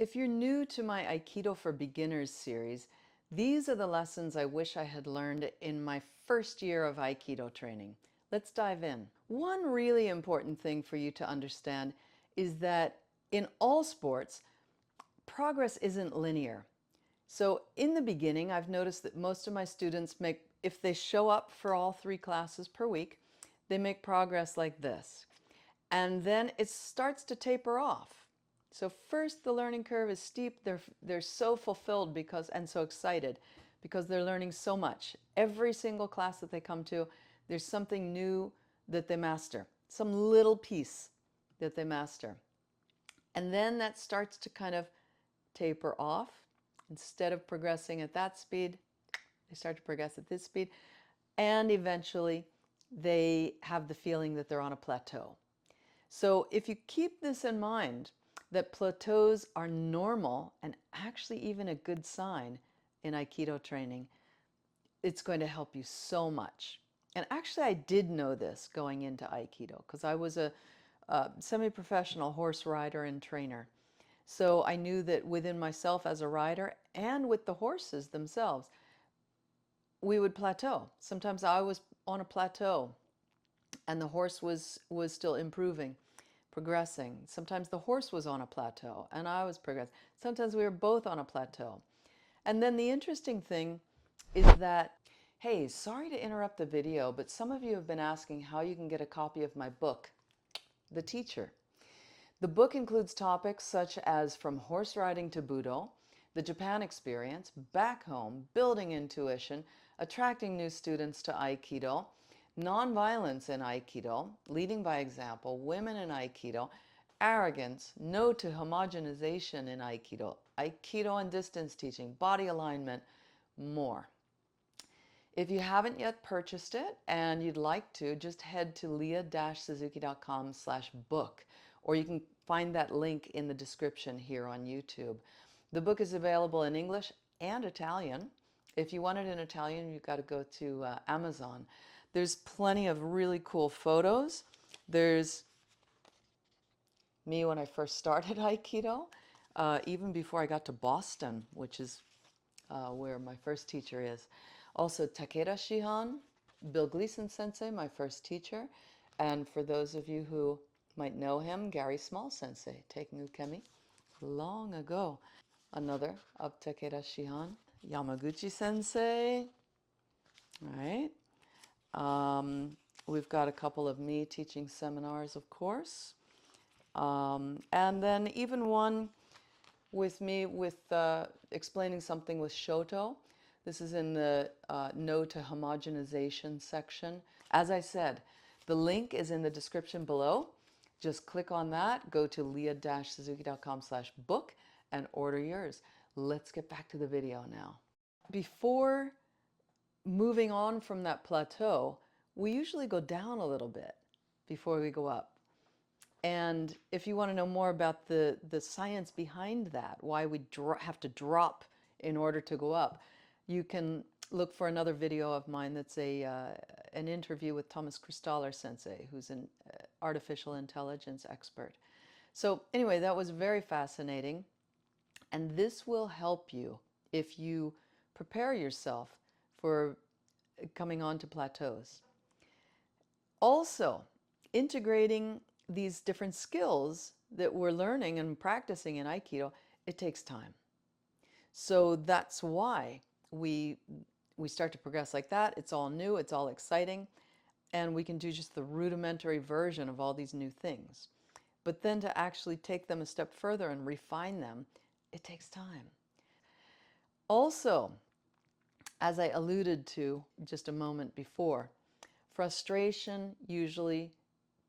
If you're new to my Aikido for Beginners series, these are the lessons I wish I had learned in my first year of Aikido training. Let's dive in. One really important thing for you to understand is that in all sports, progress isn't linear. So in the beginning, I've noticed that most of my students if they show up for all 3 classes per week, they make progress like this. And then it starts to taper off. So first, the learning curve is steep. They're so fulfilled and so excited because they're learning so much. Every single class that they come to, there's something new that they master, some little piece that they master. And then that starts to kind of taper off. Instead of progressing at that speed, they start to progress at this speed. And eventually, they have the feeling that they're on a plateau. So if you keep this in mind, that plateaus are normal and actually even a good sign in Aikido training, it's going to help you so much. And actually, I did know this going into Aikido because I was a semi-professional horse rider and trainer. So I knew that within myself as a rider and with the horses themselves, we would plateau. Sometimes I was on a plateau and the horse was still improving, progressing. Sometimes the horse was on a plateau and I was progressing. Sometimes we were both on a plateau. And then the interesting thing is that, hey, sorry to interrupt the video, but some of you have been asking how you can get a copy of my book, The Teacher. The book includes topics such as from horse riding to Budo, the Japan experience, back home, building intuition, attracting new students to Aikido, nonviolence in Aikido, leading by example, women in Aikido, arrogance, no to homogenization in Aikido, Aikido and distance teaching, body alignment, more. If you haven't yet purchased it and you'd like to, just head to leah-suzuki.com/book, or you can find that link in the description here on YouTube. The book is available in English and Italian. If you want it in Italian, you've got to go to Amazon. There's plenty of really cool photos. There's me when I first started Aikido, even before I got to Boston, which is where my first teacher is. Also Takeda Shihan, Bill Gleason Sensei, my first teacher. And for those of you who might know him, Gary Small Sensei, taking Ukemi long ago. Another of Takeda Shihan, Yamaguchi Sensei. All right. We've got a couple of me teaching seminars, of course. And then even one with me explaining something with Shoto. This is in the No to Homogenization section. As I said, the link is in the description below. Just click on that, go to leah-suzuki.com/book and order yours. Let's get back to the video now. Before moving on from that plateau, we usually go down a little bit before we go up. And if you want to know more about the science behind that, why we have to drop in order to go up, you can look for another video of mine that's an interview with Thomas Kristaller Sensei, who's an artificial intelligence expert. So anyway, that was very fascinating. And this will help you if you prepare yourself for coming on to plateaus. Also, integrating these different skills that we're learning and practicing in Aikido, it takes time. So that's why we start to progress like that. It's all new, it's all exciting, and we can do just the rudimentary version of all these new things. But then to actually take them a step further and refine them, it takes time. Also, as I alluded to just a moment before, frustration usually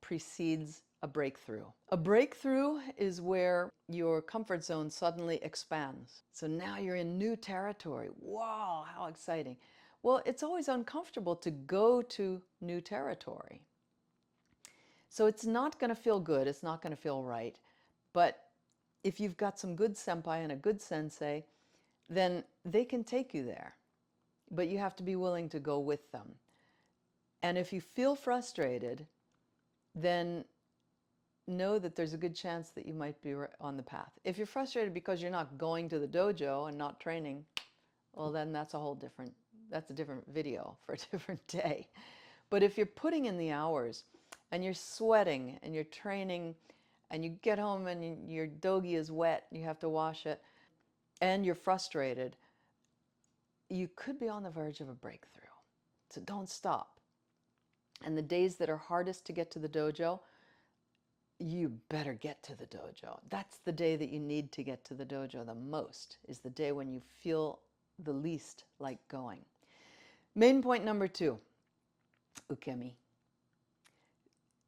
precedes a breakthrough. A breakthrough is where your comfort zone suddenly expands. So now you're in new territory. Wow, how exciting. Well, it's always uncomfortable to go to new territory. So it's not going to feel good. It's not going to feel right. But if you've got some good senpai and a good sensei, then they can take you there. But you have to be willing to go with them. And if you feel frustrated, then know that there's a good chance that you might be on the path. If you're frustrated because you're not going to the dojo and not training, well, then that's a different video for a different day. But if you're putting in the hours and you're sweating and you're training and you get home and your dogi is wet, you have to wash it, and you're frustrated, you could be on the verge of a breakthrough. So don't stop. And the days that are hardest to get to the dojo, you better get to the dojo. That's the day that you need to get to the dojo the most, is the day when you feel the least like going. Main point number 2, Ukemi.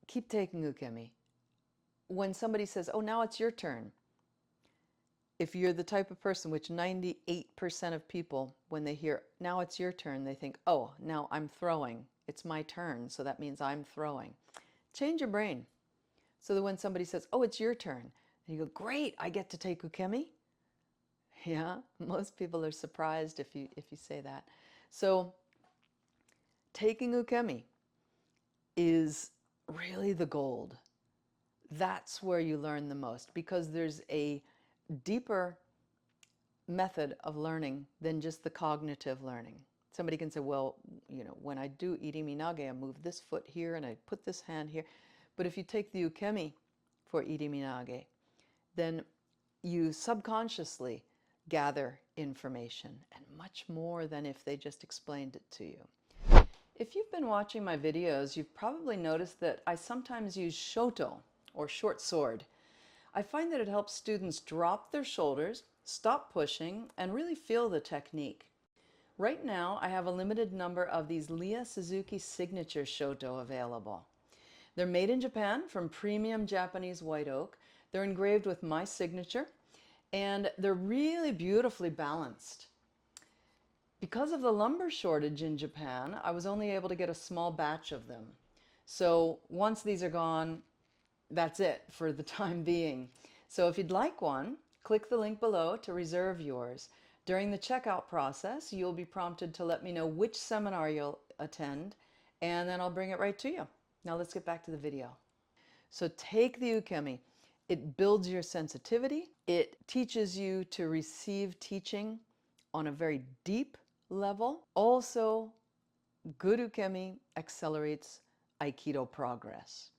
Keep taking Ukemi. When somebody says, oh, now it's your turn, if you're the type of person, which 98% of people, when they hear, now it's your turn, they think, oh, now I'm throwing. It's my turn, so that means I'm throwing. Change your brain so that when somebody says, oh, it's your turn, and you go, great, I get to take Ukemi? Yeah, most people are surprised if you say that. So taking Ukemi is really the gold. That's where you learn the most, because there's a deeper method of learning than just the cognitive learning. Somebody can say, well, when I do Iriminage, I move this foot here and I put this hand here. But if you take the Ukemi for Iriminage, then you subconsciously gather information, and much more than if they just explained it to you. If you've been watching my videos, you've probably noticed that I sometimes use Shoto, or short sword. I find that it helps students drop their shoulders, stop pushing, and really feel the technique. Right now, I have a limited number of these Suzuki signature Shoto available. They're made in Japan from premium Japanese white oak. They're engraved with my signature, and they're really beautifully balanced. Because of the lumber shortage in Japan, I was only able to get a small batch of them. So once these are gone, that's it for the time being. So if you'd like one, click the link below to reserve yours. During the checkout process, you'll be prompted to let me know which seminar you'll attend, and then I'll bring it right to you. Now let's get back to the video. So take the Ukemi. It builds your sensitivity. It teaches you to receive teaching on a very deep level. Also, good Ukemi accelerates Aikido progress.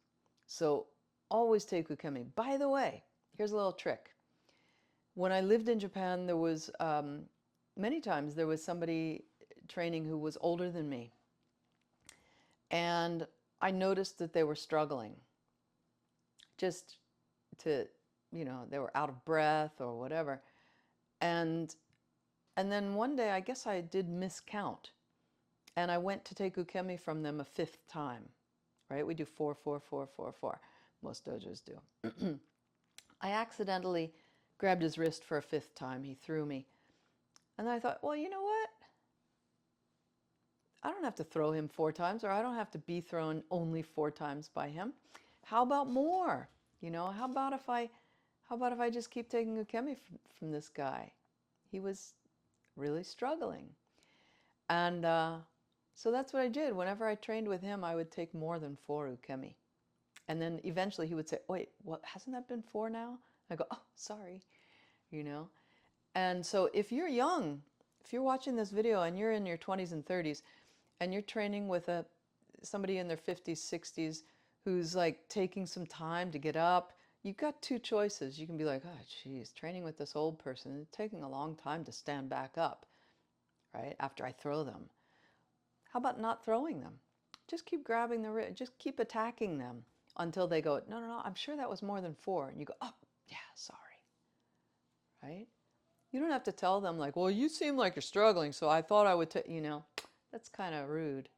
So always take Ukemi. By the way, here's a little trick. When I lived in Japan, there was many times there was somebody training who was older than me. And I noticed that they were struggling. Just to, they were out of breath or whatever. And then one day, I guess I did miscount. And I went to take Ukemi from them a 5th time, right? We do 4, 4, 4, 4, 4. Most dojos do. I accidentally grabbed his wrist for a 5th time. He threw me. And then I thought, well, you know what? I don't have to throw him 4 times, or I don't have to be thrown only 4 times by him. How about more? How about if I just keep taking Ukemi from this guy? He was really struggling. And so that's what I did. Whenever I trained with him, I would take more than 4 Ukemi. And then eventually he would say, wait, what, hasn't that been 4 now? I go, oh, sorry, And so if you're young, if you're watching this video and you're in your 20s and 30s, and you're training with somebody in their 50s, 60s, who's like taking some time to get up, you've got 2 choices. You can be like, oh, geez, training with this old person, it's taking a long time to stand back up, right, after I throw them. How about not throwing them? Just keep grabbing the wrist, just keep attacking them until they go, no, no, no, I'm sure that was more than 4. And you go, oh, yeah, sorry, right? You don't have to tell them like, well, you seem like you're struggling, so I thought I would take, that's kind of rude.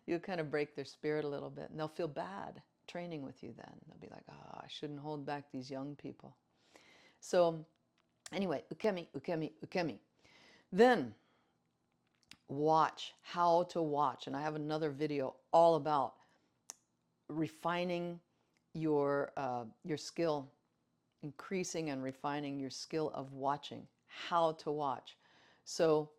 You kind of break their spirit a little bit, and they'll feel bad training with you then. They'll be like, oh, I shouldn't hold back these young people. So anyway, Ukemi, Ukemi, Ukemi. Then watch, how to watch. And I have another video all about refining your skill, increasing and refining your skill of watching, how to watch. So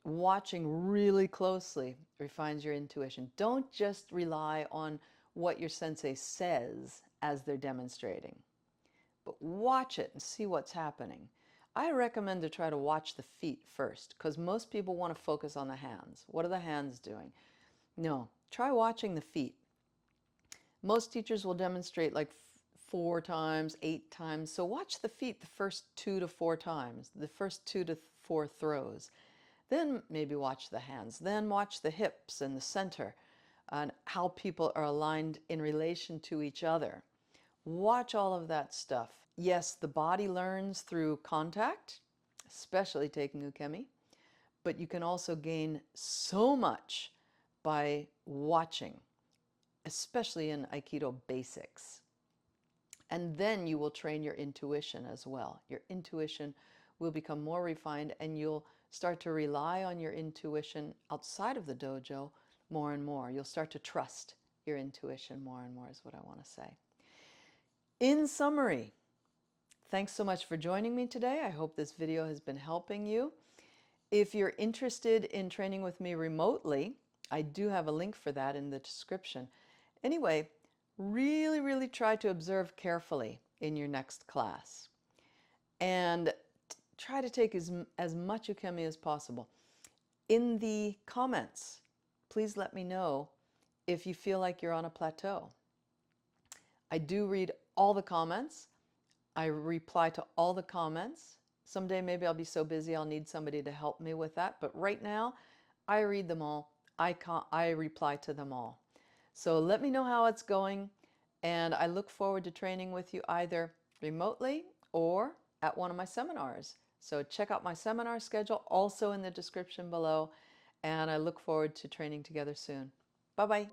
watching really closely refines your intuition. Don't just rely on what your sensei says as they're demonstrating. But watch it and see what's happening. I recommend to try to watch the feet first, because most people want to focus on the hands. What are the hands doing? No, try watching the feet. Most teachers will demonstrate like 4 times, 8 times. So watch the feet the first 2 to 4 times, the first 2 to 4 throws. Then maybe watch the hands. Then watch the hips and the center and how people are aligned in relation to each other. Watch all of that stuff. Yes, the body learns through contact, especially taking Ukemi, but you can also gain so much by watching, especially in Aikido basics. And then you will train your intuition as well. Your intuition will become more refined, and you'll start to rely on your intuition outside of the dojo more and more. You'll start to trust your intuition more and more, is what I want to say. In summary, thanks so much for joining me today. I hope this video has been helping you. If you're interested in training with me remotely, I do have a link for that in the description. Anyway, really try to observe carefully in your next class. And try to take as much Ukemi as possible. In the comments, please let me know if you feel like you're on a plateau. I do read all the comments. I reply to all the comments. Someday maybe I'll be so busy I'll need somebody to help me with that. But right now, I read them all. I reply to them all. So let me know how it's going. And I look forward to training with you either remotely or at one of my seminars. So check out my seminar schedule, also in the description below. And I look forward to training together soon. Bye-bye.